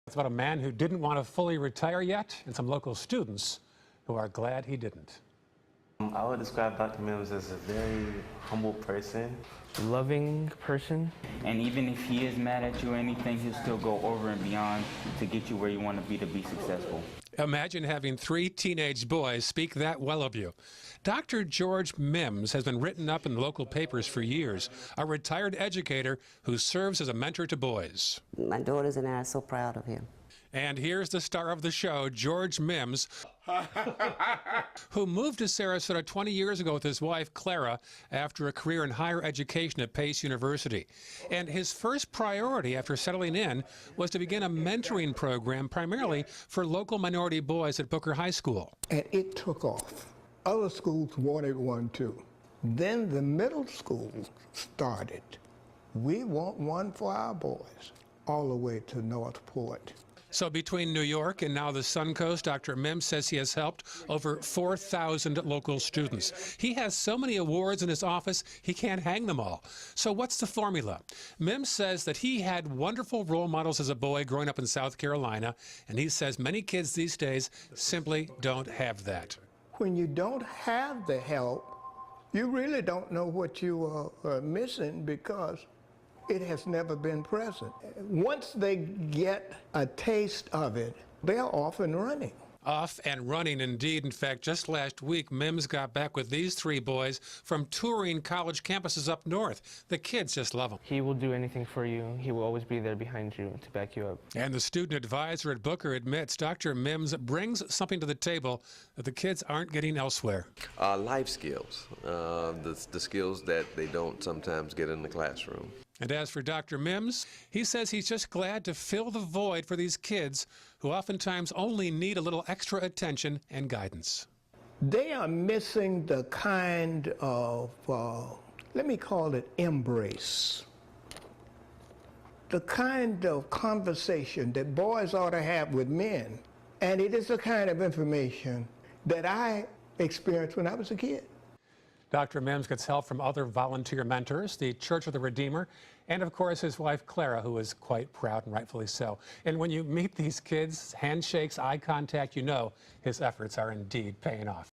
It's about a man who didn't want to fully retire yet, and some local students who are glad he didn't. I would describe Dr. Mills as a very humble person. Loving person. And even if he is mad at you or anything, he'll still go over and beyond to get you where you want to be successful. Imagine having 3 teenage boys speak that well of you. Dr. George Mims has been written up in local papers for years, a retired educator who serves as a mentor to boys. My daughters and I are so proud of him. And here's the star of the show, George Mims, who moved to Sarasota 20 years ago with his wife, Clara, after a career in higher education at Pace University. And his first priority after settling in was to begin a mentoring program primarily for local minority boys at Booker High School. And it took off. Other schools wanted one too. Then the middle school started. We want one for our boys, all the way to Northport. So between New York and now the Suncoast, Dr. Mims says he has helped over 4,000 local students. He has so many awards in his office, he can't hang them all. So what's the formula? Mims says that he had wonderful role models as a boy growing up in South Carolina, and he says many kids these days simply don't have that. When you don't have the help, you really don't know what you are missing because it has never been present. Once they get a taste of it, they're off and running. Off and running, indeed. In fact, just last week, Mims got back with these 3 boys from touring college campuses up north. The kids just love him. He will do anything for you. He will always be there behind you to back you up. And the student advisor at Booker admits Dr. Mims brings something to the table that the kids aren't getting elsewhere. Life skills, the skills that they don't sometimes get in the classroom. And as for Dr. Mims, he says he's just glad to fill the void for these kids who oftentimes only need a little extra attention and guidance. They are missing the kind of, let me call it embrace. The kind of conversation that boys ought to have with men. And it is the kind of information that I experienced when I was a kid. Dr. Mims gets help from other volunteer mentors, the Church of the Redeemer, and of course his wife Clara, who is quite proud and rightfully so. And when you meet these kids, handshakes, eye contact, you know his efforts are indeed paying off.